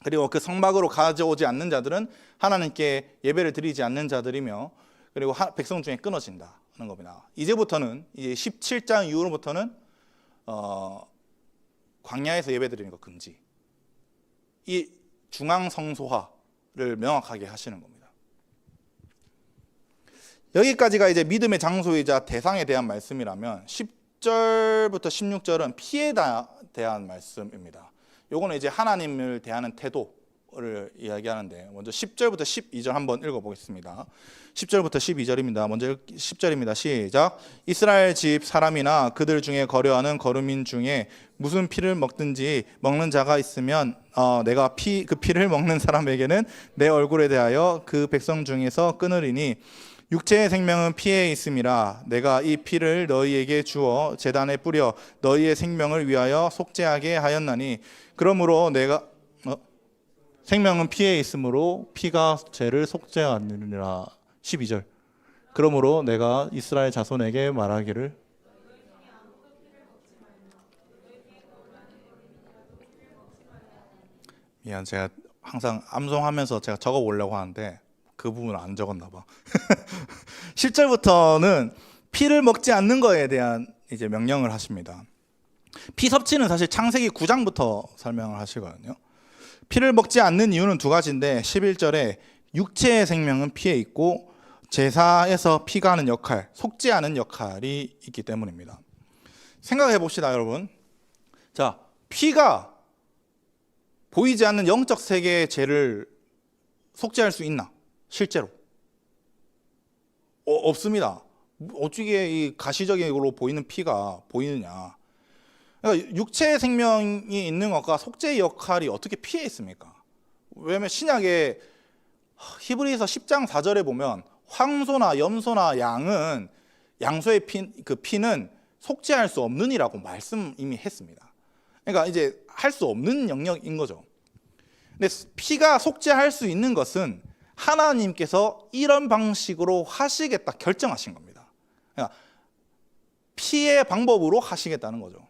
그리고 그 성막으로 가져오지 않는 자들은 하나님께 예배를 드리지 않는 자들이며 그리고 백성 중에 끊어진다는 겁니다. 이제부터는 이제 17장 이후로부터는 광야에서 예배 드리는 거 금지. 이 중앙 성소화를 명확하게 하시는 겁니다. 여기까지가 이제 믿음의 장소이자 대상에 대한 말씀이라면 10절부터 16절은 피에 대한 말씀입니다. 요거는 이제 하나님을 대하는 태도, 를 이야기하는데 먼저 10절부터 12절 한번 읽어보겠습니다. 10절부터 12절입니다. 먼저 10절입니다. 시작. 이스라엘 집 사람이나 그들 중에 거류하는 거류민 중에 무슨 피를 먹든지 먹는 자가 있으면 내가 그 피를 먹는 사람에게는 내 얼굴에 대하여 그 백성 중에서 끊으리니 육체의 생명은 피에 있음이라. 내가 이 피를 너희에게 주어 제단에 뿌려 너희의 생명을 위하여 속죄하게 하였나니 그러므로 내가 생명은 피에 있으므로 피가 죄를 속죄하느니라. 12절. 그러므로 내가 이스라엘 자손에게 말하기를 미안, 제가 항상 암송하면서 제가 적어보려고 하는데 그 부분을 안 적었나 봐. 10절부터는 피를 먹지 않는 거에 대한 이제 명령을 하십니다. 피 섭취는 사실 창세기 9장부터 설명을 하시거든요. 피를 먹지 않는 이유는 두 가지인데 11절에 육체의 생명은 피에 있고 제사에서 피가 하는 역할, 속죄하는 역할이 있기 때문입니다. 생각해 봅시다, 여러분. 자, 피가 보이지 않는 영적 세계의 죄를 속죄할 수 있나? 실제로 없습니다. 어떻게 이 가시적으로 보이는 피가 보이느냐? 그러니까 육체의 생명이 있는 것과 속죄의 역할이 어떻게 피해 있습니까? 왜냐하면 신약의 히브리서 10장 4절에 보면 황소나 염소나 양은 양소의 피는 속죄할 수 없느니라고 말씀 이미 했습니다. 그러니까 이제 할 수 없는 영역인 거죠. 근데 피가 속죄할 수 있는 것은 하나님께서 이런 방식으로 하시겠다 결정하신 겁니다. 그러니까 피의 방법으로 하시겠다는 거죠.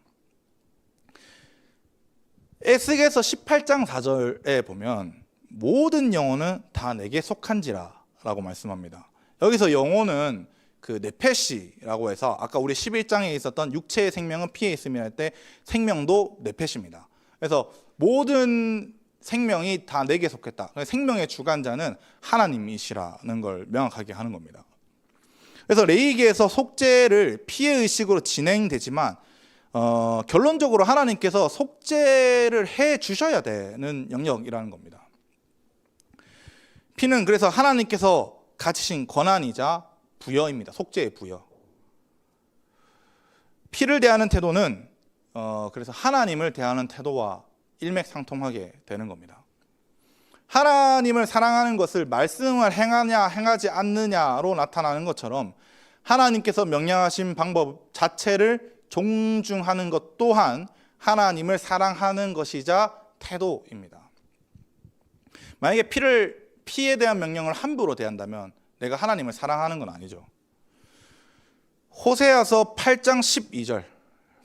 에스겔서 18장 4절에 보면 모든 영혼은 다 내게 속한지라 라고 말씀합니다. 여기서 영혼은 그 네페시라고 해서 아까 우리 11장에 있었던 육체의 생명은 피에 있음이 할 때 생명도 네페시입니다. 그래서 모든 생명이 다 내게 속했다. 생명의 주관자는 하나님이시라는 걸 명확하게 하는 겁니다. 그래서 레위기에서 속죄를 피의 의식으로 진행되지만 결론적으로 하나님께서 속죄를 해 주셔야 되는 영역이라는 겁니다. 피는 그래서 하나님께서 가지신 권한이자 부여입니다. 속죄의 부여. 피를 대하는 태도는 그래서 하나님을 대하는 태도와 일맥상통하게 되는 겁니다. 하나님을 사랑하는 것을 말씀을 행하냐 행하지 않느냐로 나타나는 것처럼 하나님께서 명령하신 방법 자체를 존중하는 것 또한 하나님을 사랑하는 것이자 태도입니다. 만약에 피에 대한 명령을 함부로 대한다면 내가 하나님을 사랑하는 건 아니죠. 호세아서 8장 12절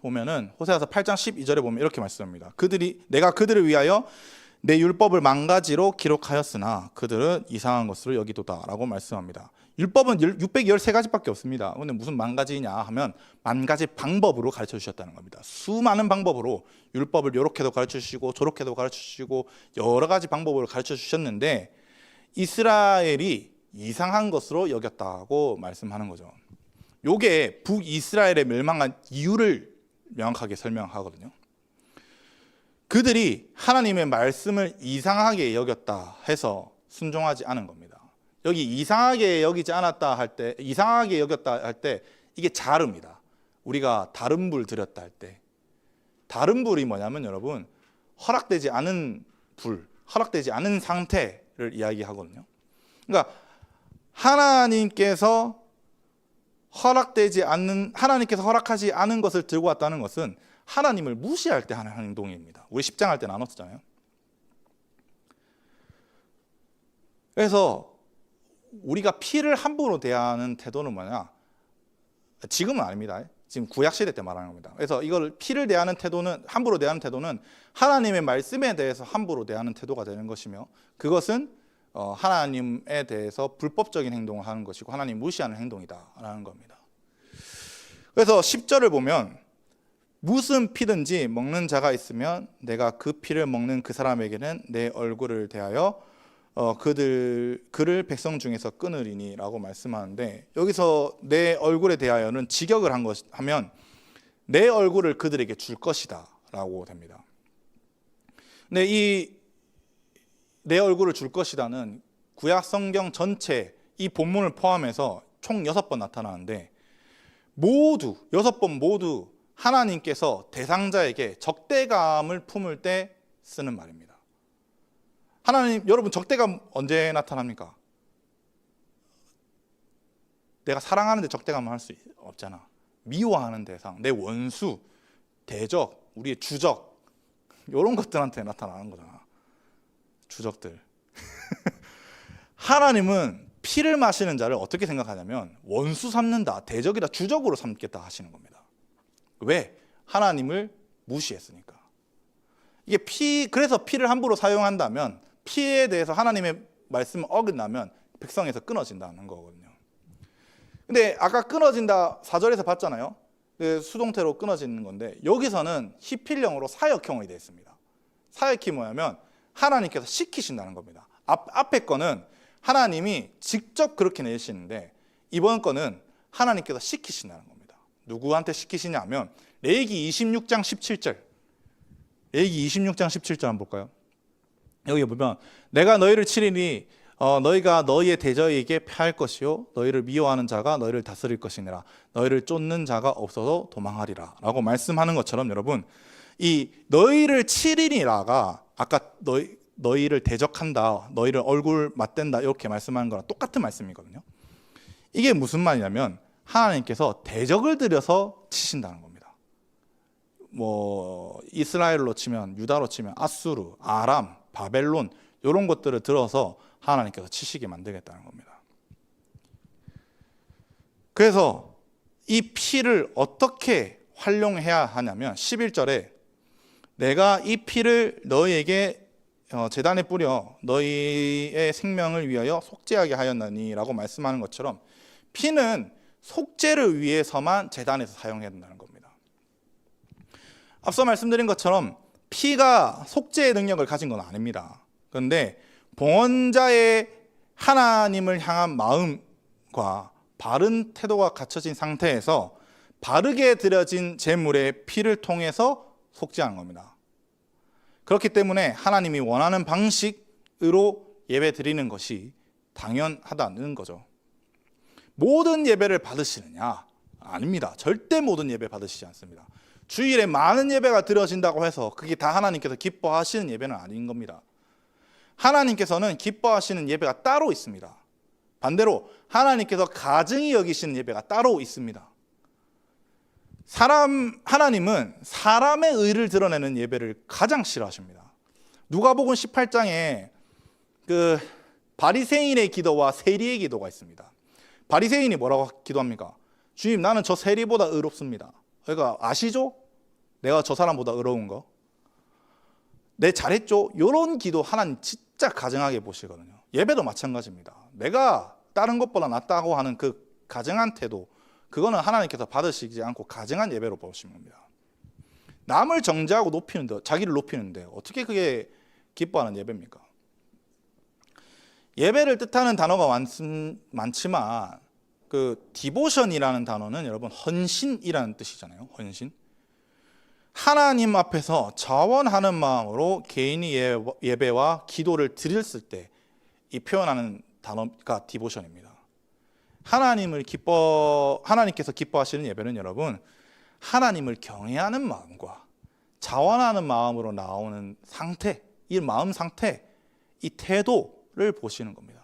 보면은 호세아서 8장 12절에 보면 이렇게 말씀합니다. 내가 그들을 위하여 내 율법을 만가지로 기록하였으나 그들은 이상한 것으로 여기도다라고 말씀합니다. 율법은 613가지밖에 없습니다. 근데 무슨 만가지냐 하면 만가지 방법으로 가르쳐 주셨다는 겁니다. 수많은 방법으로 율법을 이렇게도 가르쳐 주시고 저렇게도 가르쳐 주시고 여러 가지 방법으로 가르쳐 주셨는데 이스라엘이 이상한 것으로 여겼다고 말씀하는 거죠. 요게 북이스라엘의 멸망한 이유를 명확하게 설명하거든요. 그들이 하나님의 말씀을 이상하게 여겼다 해서 순종하지 않은 겁니다. 여기 이상하게 여기지 않았다 할 때, 이상하게 여겼다 할 때 이게 자릅니다. 우리가 다른 불 드렸다 할 때, 다른 불이 뭐냐면 여러분 허락되지 않은 불, 허락되지 않은 상태를 이야기하거든요. 그러니까 하나님께서 허락하지 않은 것을 들고 왔다는 것은 하나님을 무시할 때 하는 행동입니다. 우리 10장 할 때 나눴잖아요. 그래서 우리가 피를 함부로 대하는 태도는 뭐냐? 지금은 아닙니다. 지금 구약시대 때 말하는 겁니다. 그래서 이걸 피를 대하는 태도는, 함부로 대하는 태도는 하나님의 말씀에 대해서 함부로 대하는 태도가 되는 것이며, 그것은 하나님에 대해서 불법적인 행동을 하는 것이고 하나님 무시하는 행동이다라는 겁니다. 그래서 10절을 보면 무슨 피든지 먹는 자가 있으면 내가 그 피를 먹는 그 사람에게는 내 얼굴을 대하여 그를 백성 중에서 끊으리니 라고 말씀하는데, 여기서 내 얼굴에 대하여는 직역을 하면 내 얼굴을 그들에게 줄 것이다 라고 됩니다. 근데 이 내 얼굴을 줄 것이다는 구약 성경 전체 이 본문을 포함해서 총 6번 나타나는데 모두 6번 모두 하나님께서 대상자에게 적대감을 품을 때 쓰는 말입니다. 하나님, 여러분 적대감 언제 나타납니까? 내가 사랑하는데 적대감을 할 수 없잖아. 미워하는 대상, 내 원수, 대적, 우리의 주적 이런 것들한테 나타나는 거잖아. 주적들. 하나님은 피를 마시는 자를 어떻게 생각하냐면 원수 삼는다, 대적이다, 주적으로 삼겠다 하시는 겁니다. 왜? 하나님을 무시했으니까. 이게 그래서 피를 함부로 사용한다면, 피에 대해서 하나님의 말씀을 어긋나면 백성에서 끊어진다는 거거든요. 근데 아까 끊어진다 4절에서 봤잖아요. 수동태로 끊어지는 건데 여기서는 히필령으로 사역형이 되어 있습니다. 사역이 뭐냐면 하나님께서 시키신다는 겁니다. 앞에 거는 하나님이 직접 그렇게 내시는데 이번 거는 하나님께서 시키신다는 겁니다. 누구한테 시키시냐면 레위기 26장 17절. 레위기 26장 17절 한번 볼까요? 여기 보면 내가 너희를 치리니 너희가 너희의 대적에게 패할 것이요 너희를 미워하는 자가 너희를 다스릴 것이니라. 너희를 쫓는 자가 없어서 도망하리라 라고 말씀하는 것처럼 여러분, 이 너희를 치리니라가 아까 너희를 대적한다, 너희를 얼굴 맞댄다 이렇게 말씀하는 거랑 똑같은 말씀이거든요. 이게 무슨 말이냐면 하나님께서 대적을 들여서 치신다는 겁니다. 뭐 이스라엘로 치면, 유다로 치면 아수르, 아람, 바벨론 이런 것들을 들어서 하나님께서 치시게 만들겠다는 겁니다. 그래서 이 피를 어떻게 활용해야 하냐면 11절에 내가 이 피를 너희에게 제단에 뿌려 너희의 생명을 위하여 속죄하게 하였나니 라고 말씀하는 것처럼 피는 속죄를 위해서만 제단에서 사용해야 된다는 겁니다. 앞서 말씀드린 것처럼 피가 속죄의 능력을 가진 건 아닙니다. 그런데 봉헌자의 하나님을 향한 마음과 바른 태도가 갖춰진 상태에서 바르게 드려진 제물의 피를 통해서 속죄하는 겁니다. 그렇기 때문에 하나님이 원하는 방식으로 예배 드리는 것이 당연하다는 거죠. 모든 예배를 받으시느냐? 아닙니다. 절대 모든 예배 받으시지 않습니다. 주일에 많은 예배가 드려진다고 해서 그게 다 하나님께서 기뻐하시는 예배는 아닌 겁니다. 하나님께서는 기뻐하시는 예배가 따로 있습니다. 반대로 하나님께서 가증히 여기시는 예배가 따로 있습니다. 하나님은 사람의 의를 드러내는 예배를 가장 싫어하십니다. 누가복음 18장에 그 바리새인의 기도와 세리의 기도가 있습니다. 바리새인이 뭐라고 기도합니까? 주님, 나는 저 세리보다 의롭습니다. 그러니까 아시죠? 내가 저 사람보다 의로운 거. 내 잘했죠? 이런 기도 하나님 진짜 가증하게 보시거든요. 예배도 마찬가지입니다. 내가 다른 것보다 낫다고 하는 그 가증한 태도, 그거는 하나님께서 받으시지 않고 가증한 예배로 보시는 겁니다. 남을 정죄하고 높이는데, 자기를 높이는데 어떻게 그게 기뻐하는 예배입니까? 예배를 뜻하는 단어가 많지만 그 디보션이라는 단어는 여러분 헌신이라는 뜻이잖아요. 헌신. 하나님 앞에서 자원하는 마음으로 개인이 예배와 기도를 드렸을 때 이 표현하는 단어가 디보션입니다. 하나님께서 기뻐하시는 예배는 여러분 하나님을 경외하는 마음과 자원하는 마음으로 나오는 상태, 이 마음 상태, 이 태도를 보시는 겁니다.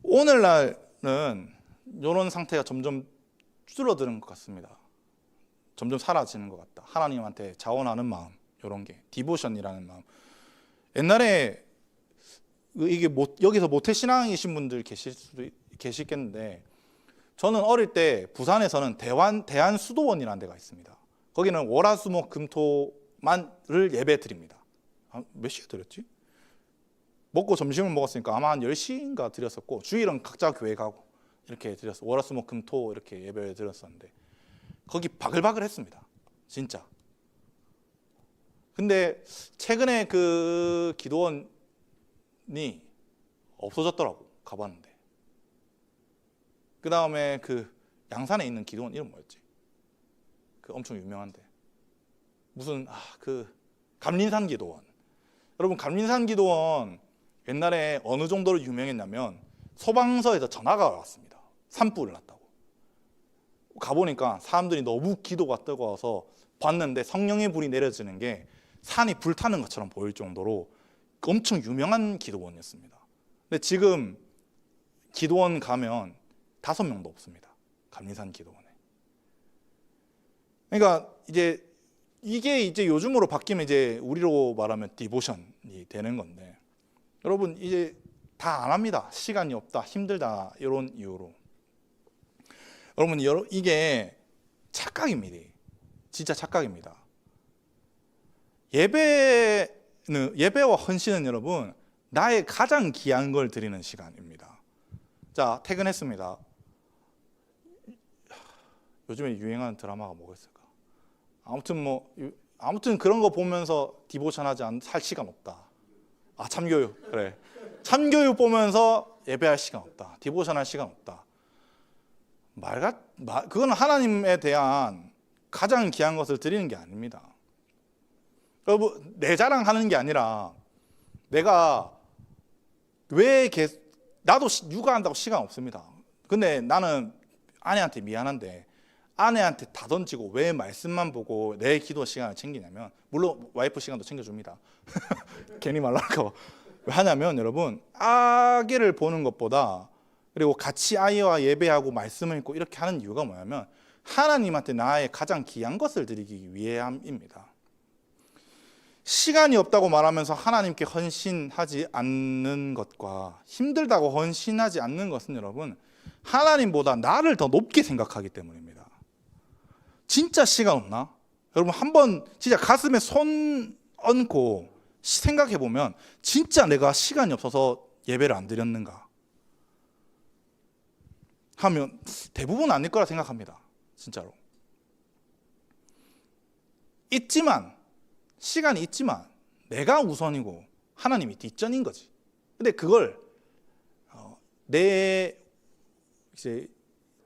오늘날은 이런 상태가 점점 줄어드는 것 같습니다. 점점 사라지는 것 같다. 하나님한테 자원하는 마음, 이런 게 디보션이라는 마음. 옛날에 이게 여기서 모태신앙이신 분들 계시겠는데 저는 어릴 때 부산에서는 대한수도원이라는 데가 있습니다. 거기는 월화수목금토만을 예배 드립니다. 몇 시에 드렸지? 먹고 점심을 먹었으니까 아마 한 10시인가 드렸었고 주일은 각자 교회 가고 이렇게 드렸어요. 월화수목금토 이렇게 예배를 드렸었는데 거기 바글바글 했습니다. 진짜. 근데 최근에 그 기도원이 없어졌더라고. 가봤는데. 그 다음에 그 양산에 있는 기도원 이름 뭐였지? 그 엄청 유명한데 무슨 그 감린산 기도원. 여러분 감림산 기도원 옛날에 어느 정도로 유명했냐면 소방서에서 전화가 왔습니다. 산불을 났다고. 가보니까 사람들이 너무 기도가 뜨거워서 봤는데 성령의 불이 내려지는 게 산이 불타는 것처럼 보일 정도로 엄청 유명한 기도원이었습니다. 근데 지금 기도원 가면 5명도 없습니다. 감리산 기도원에. 그러니까 이게 이제 요즘으로 바뀌면 이제 우리로 말하면 디보션이 되는 건데, 여러분 이제 다 안 합니다. 시간이 없다, 힘들다, 이런 이유로. 여러분 이게 착각입니다. 진짜 착각입니다. 예배와 헌신은 여러분 나의 가장 귀한 걸 드리는 시간입니다. 자, 퇴근했습니다. 요즘에 유행하는 드라마가 뭐가 있을까? 아무튼 그런 거 보면서 디보션 할 시간 없다. 참교육. 그래. 참교육 보면서 예배할 시간 없다. 디보션 할 시간 없다. 그건 하나님에 대한 가장 귀한 것을 드리는 게 아닙니다. 여러분, 내 자랑하는 게 아니라 내가 나도 육아한다고 시간 없습니다. 근데 나는 아내한테 미안한데 아내한테 다 던지고 왜 말씀만 보고 내 기도 시간을 챙기냐면, 물론 와이프 시간도 챙겨줍니다. 괜히 말할까. 왜 하냐면 여러분, 아기를 보는 것보다, 그리고 같이 아이와 예배하고 말씀을 읽고 이렇게 하는 이유가 뭐냐면 하나님한테 나의 가장 귀한 것을 드리기 위함입니다. 시간이 없다고 말하면서 하나님께 헌신하지 않는 것과 힘들다고 헌신하지 않는 것은 여러분, 하나님보다 나를 더 높게 생각하기 때문입니다. 진짜 시간 없나? 여러분 한번 진짜 가슴에 손 얹고 생각해 보면 진짜 내가 시간이 없어서 예배를 안 드렸는가 하면 대부분 아닐 거라 생각합니다. 진짜로. 시간이 있지만 내가 우선이고 하나님이 뒷전인 거지. 근데 그걸 내 이제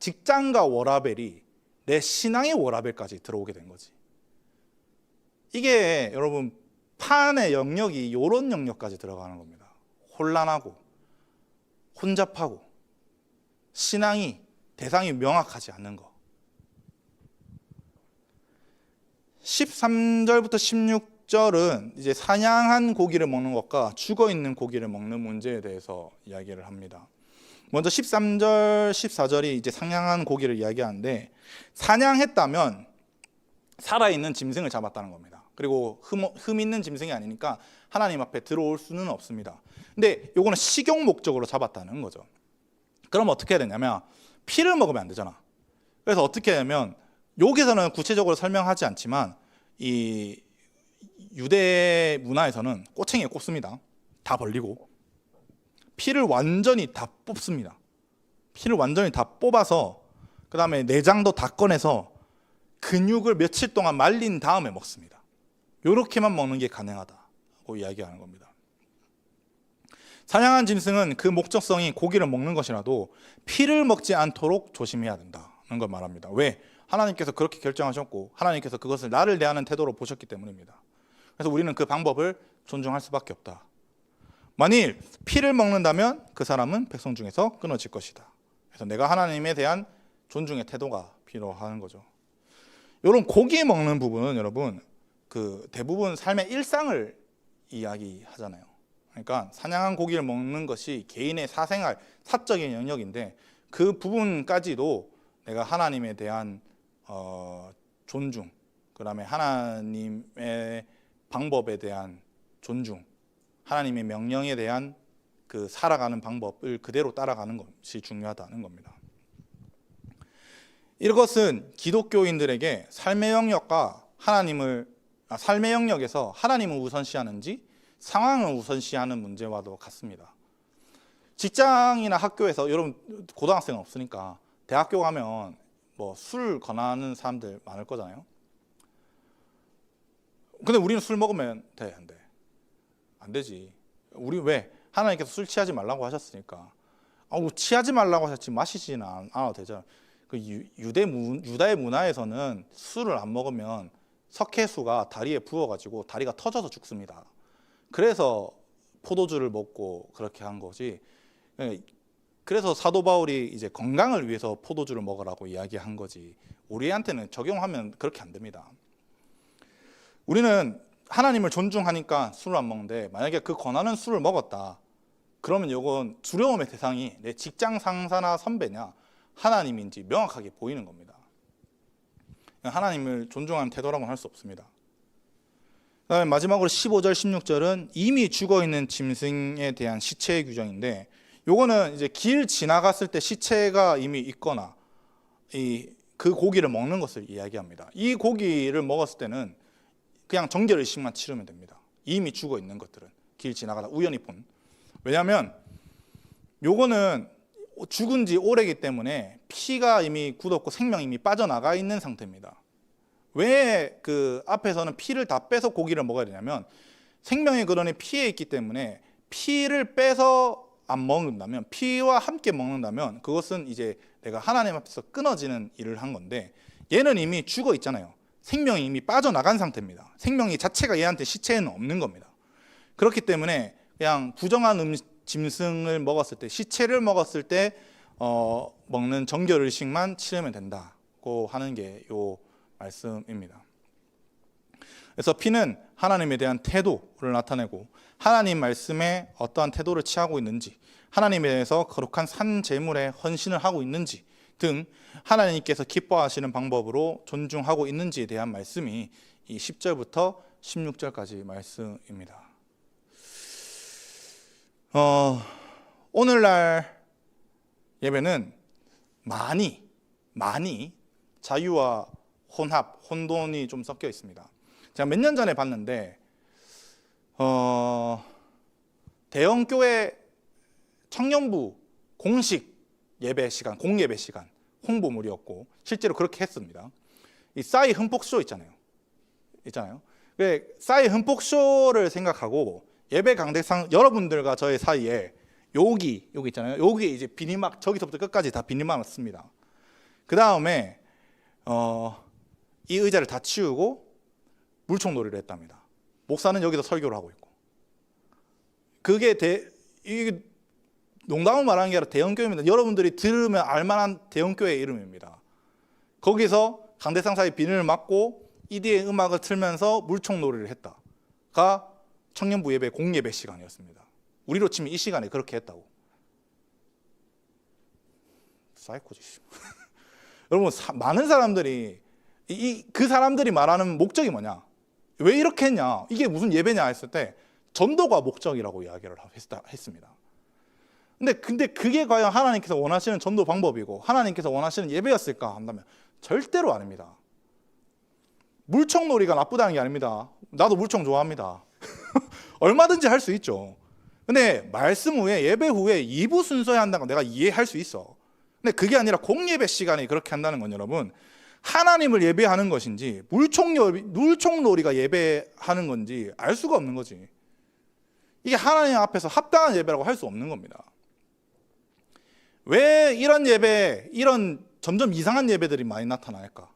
직장과 워라벨이 내 신앙의 워라벨까지 들어오게 된 거지. 이게 여러분 판의 영역이 이런 영역까지 들어가는 겁니다. 혼란하고 혼잡하고 신앙이 대상이 명확하지 않는 거. 13절부터 16절은 이제 사냥한 고기를 먹는 것과 죽어 있는 고기를 먹는 문제에 대해서 이야기를 합니다. 먼저 13절, 14절이 이제 사냥한 고기를 이야기하는데, 사냥했다면 살아있는 짐승을 잡았다는 겁니다. 그리고 흠 있는 짐승이 아니니까 하나님 앞에 들어올 수는 없습니다. 근데 요거는 식용 목적으로 잡았다는 거죠. 그럼 어떻게 해야 되냐면 피를 먹으면 안 되잖아. 그래서 어떻게 하냐면, 여기서는 구체적으로 설명하지 않지만 이 유대 문화에서는 꼬챙이에 꼽습니다. 다 벌리고 피를 완전히 다 뽑습니다. 피를 완전히 다 뽑아서 그 다음에 내장도 다 꺼내서 근육을 며칠 동안 말린 다음에 먹습니다. 이렇게만 먹는 게 가능하다고 이야기하는 겁니다. 사냥한 짐승은 그 목적성이 고기를 먹는 것이라도 피를 먹지 않도록 조심해야 된다는 걸 말합니다. 왜? 하나님께서 그렇게 결정하셨고 하나님께서 그것을 나를 대하는 태도로 보셨기 때문입니다. 그래서 우리는 그 방법을 존중할 수밖에 없다. 만일 피를 먹는다면 그 사람은 백성 중에서 끊어질 것이다. 그래서 내가 하나님에 대한 존중의 태도가 필요한 거죠. 이런 고기 먹는 부분은 여러분 그 대부분 삶의 일상을 이야기하잖아요. 그러니까 사냥한 고기를 먹는 것이 개인의 사생활, 사적인 영역인데 그 부분까지도 내가 하나님에 대한 존중, 그 다음에 하나님의 방법에 대한 존중, 하나님의 명령에 대한 그 살아가는 방법을 그대로 따라가는 것이 중요하다는 겁니다. 이것은 기독교인들에게 삶의 영역에서 하나님을 우선시하는지 상황을 우선시하는 문제와도 같습니다. 직장이나 학교에서, 여러분 고등학생은 없으니까 대학교 가면 뭐 술 권하는 사람들 많을 거잖아요. 근데 우리는 술 먹으면 돼, 안 돼? 안 되지. 우리 왜? 하나님께서 술 취하지 말라고 하셨으니까. 취하지 말라고 하셨지 마시지는 않아도 되잖아. 그 유다의 문화에서는 술을 안 먹으면 석회수가 다리에 부어가지고 다리가 터져서 죽습니다. 그래서 포도주를 먹고 그렇게 한 거지. 그래서 사도 바울이 이제 건강을 위해서 포도주를 먹으라고 이야기한 거지. 우리한테는 적용하면 그렇게 안 됩니다. 우리는 하나님을 존중하니까 술을 안 먹는데, 만약에 그 권하는 술을 먹었다, 그러면 이건 두려움의 대상이 내 직장 상사나 선배냐 하나님인지 명확하게 보이는 겁니다. 하나님을 존중하는 태도라고는 할 수 없습니다. 그다음에 마지막으로 15절 16절은 이미 죽어있는 짐승에 대한 시체의 규정인데, 요거는 이제 길 지나갔을 때 시체가 이미 있거나 그 고기를 먹는 것을 이야기합니다. 이 고기를 먹었을 때는 그냥 정결의식만 치르면 됩니다. 이미 죽어있는 것들은 길 지나가다 우연히 본. 왜냐하면 요거는 죽은 지 오래기 때문에 피가 이미 굳었고 생명이 이미 빠져나가 있는 상태입니다. 왜 그 앞에서는 피를 다 빼서 고기를 먹어야 되냐면, 생명의 근원이 피에 있기 때문에 피를 빼서 안 먹는다면, 피와 함께 먹는다면 그것은 이제 내가 하나님 앞에서 끊어지는 일을 한 건데, 얘는 이미 죽어 있잖아요. 생명이 이미 빠져나간 상태입니다. 생명이 자체가 얘한테 시체에는 없는 겁니다. 그렇기 때문에 그냥 부정한 짐승을 먹었을 때, 시체를 먹었을 때 먹는 정결의식만 치르면 된다고 하는 게 요 말씀입니다. 그래서 피는 하나님에 대한 태도를 나타내고, 하나님 말씀에 어떠한 태도를 취하고 있는지, 하나님에 대해서 거룩한 산 제물에 헌신을 하고 있는지 등 하나님께서 기뻐하시는 방법으로 존중하고 있는지에 대한 말씀이 이 10절부터 16절까지 말씀입니다. 오늘날 예배는 많이 자유와 혼돈이 좀 섞여 있습니다. 제가 몇 년 전에 봤는데 대형교회 청년부 공식 예배 시간, 공예배 시간 홍보물이었고, 실제로 그렇게 했습니다. 이 싸이 흠뻑쇼 있잖아요. 싸이 흠뻑쇼를 생각하고 예배 강대상 여러분들과 저의 사이에 여기 있잖아요. 여기에 이제 비닐막, 저기서부터 끝까지 다 비닐막을 씁니다. 그 다음에 이 의자를 다 치우고 물총놀이를 했답니다. 목사는 여기서 설교를 하고 있고. 그게 이게 농담을 말하는 게 아니라 대형교회입니다. 여러분들이 들으면 알만한 대형교회 이름입니다. 거기서 강대상 사이 비닐을 막고 EDM 음악을 틀면서 물총놀이를 했다가 청년부 예배 공예배 시간이었습니다. 우리로 치면 이 시간에 그렇게 했다고. 사이코지. 여러분, 많은 사람들이 그 사람들이 말하는 목적이 뭐냐? 왜 이렇게 했냐? 이게 무슨 예배냐 했을 때 전도가 목적이라고 이야기를 했습니다. 근데 그게 과연 하나님께서 원하시는 전도 방법이고 하나님께서 원하시는 예배였을까 한다면 절대로 아닙니다. 물총놀이가 나쁘다는 게 아닙니다. 나도 물총 좋아합니다. 얼마든지 할 수 있죠. 근데 말씀 후에, 예배 후에 2부 순서에 한다는 건 내가 이해할 수 있어. 근데 그게 아니라 공예배 시간에 그렇게 한다는 건, 여러분, 하나님을 예배하는 것인지 물총놀이가 예배하는 건지 알 수가 없는 거지. 이게 하나님 앞에서 합당한 예배라고 할 수 없는 겁니다. 왜 이런 예배, 이런 점점 이상한 예배들이 많이 나타날까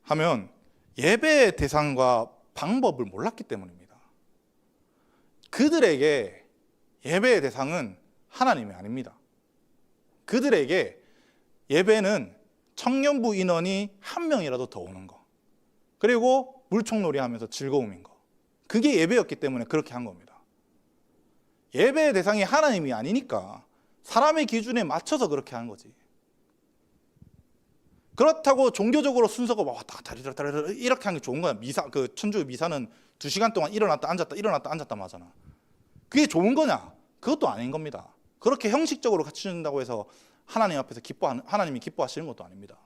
하면 예배의 대상과 방법을 몰랐기 때문입니다. 그들에게 예배의 대상은 하나님이 아닙니다. 그들에게 예배는 청년부 인원이 한 명이라도 더 오는 거, 그리고 물총놀이 하면서 즐거움인 거, 그게 예배였기 때문에 그렇게 한 겁니다. 예배의 대상이 하나님이 아니니까 사람의 기준에 맞춰서 그렇게 한 거지. 그렇다고 종교적으로 순서가 왔다 갔다 이렇게 하는 게 좋은 거야. 그 천주교 미사는 2시간 동안 일어났다 앉았다 하잖아. 그게 좋은 거냐? 그것도 아닌 겁니다. 그렇게 형식적으로 갖춘다고 해서 하나님 앞에서 하나님이 기뻐하시는 것도 아닙니다.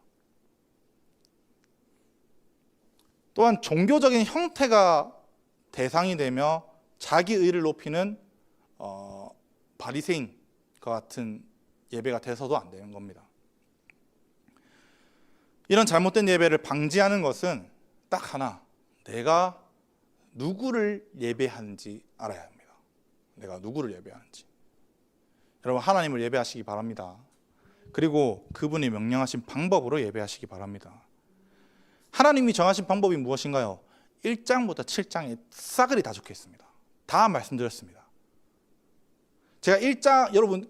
또한 종교적인 형태가 대상이 되며 자기 의를 높이는 바리새인과 같은 예배가 돼서도 안 되는 겁니다. 이런 잘못된 예배를 방지하는 것은 딱 하나, 내가 누구를 예배하는지 알아야 합니다. 내가 누구를 예배하는지. 여러분, 하나님을 예배하시기 바랍니다. 그리고 그분이 명령하신 방법으로 예배하시기 바랍니다. 하나님이 정하신 방법이 무엇인가요? 1장부터 7장에 싸그리 다 적혀 있습니다. 다 말씀드렸습니다. 제가 1장 여러분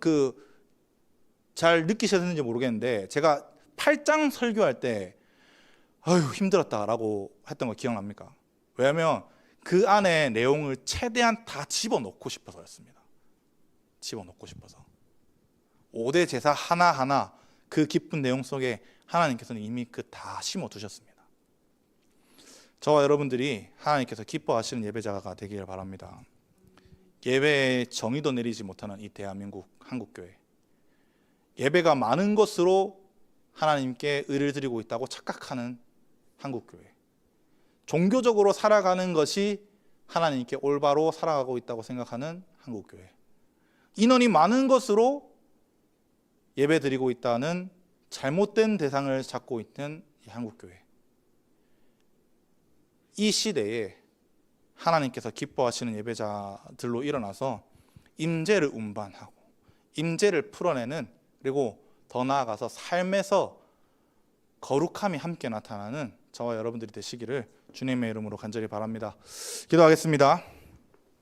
잘 느끼셨는지 모르겠는데 제가 8장 설교할 때 아유 힘들었다라고 했던 거 기억납니까? 왜냐하면 그 안에 내용을 최대한 다 집어넣고 싶어서였습니다. 집어넣고 싶어서 5대 제사 하나하나 그 깊은 내용 속에 하나님께서는 이미 다 심어두셨습니다. 저와 여러분들이 하나님께서 기뻐하시는 예배자가 되기를 바랍니다. 예배에 정의도 내리지 못하는 이 대한민국 한국교회, 예배가 많은 것으로 하나님께 의를 드리고 있다고 착각하는 한국교회, 종교적으로 살아가는 것이 하나님께 올바로 살아가고 있다고 생각하는 한국교회, 인원이 많은 것으로 예배 드리고 있다는 잘못된 대상을 잡고 있는 이 한국교회, 이 시대에 하나님께서 기뻐하시는 예배자들로 일어나서 임재를 운반하고 임재를 풀어내는, 그리고 더 나아가서 삶에서 거룩함이 함께 나타나는 저와 여러분들이 되시기를 주님의 이름으로 간절히 바랍니다. 기도하겠습니다.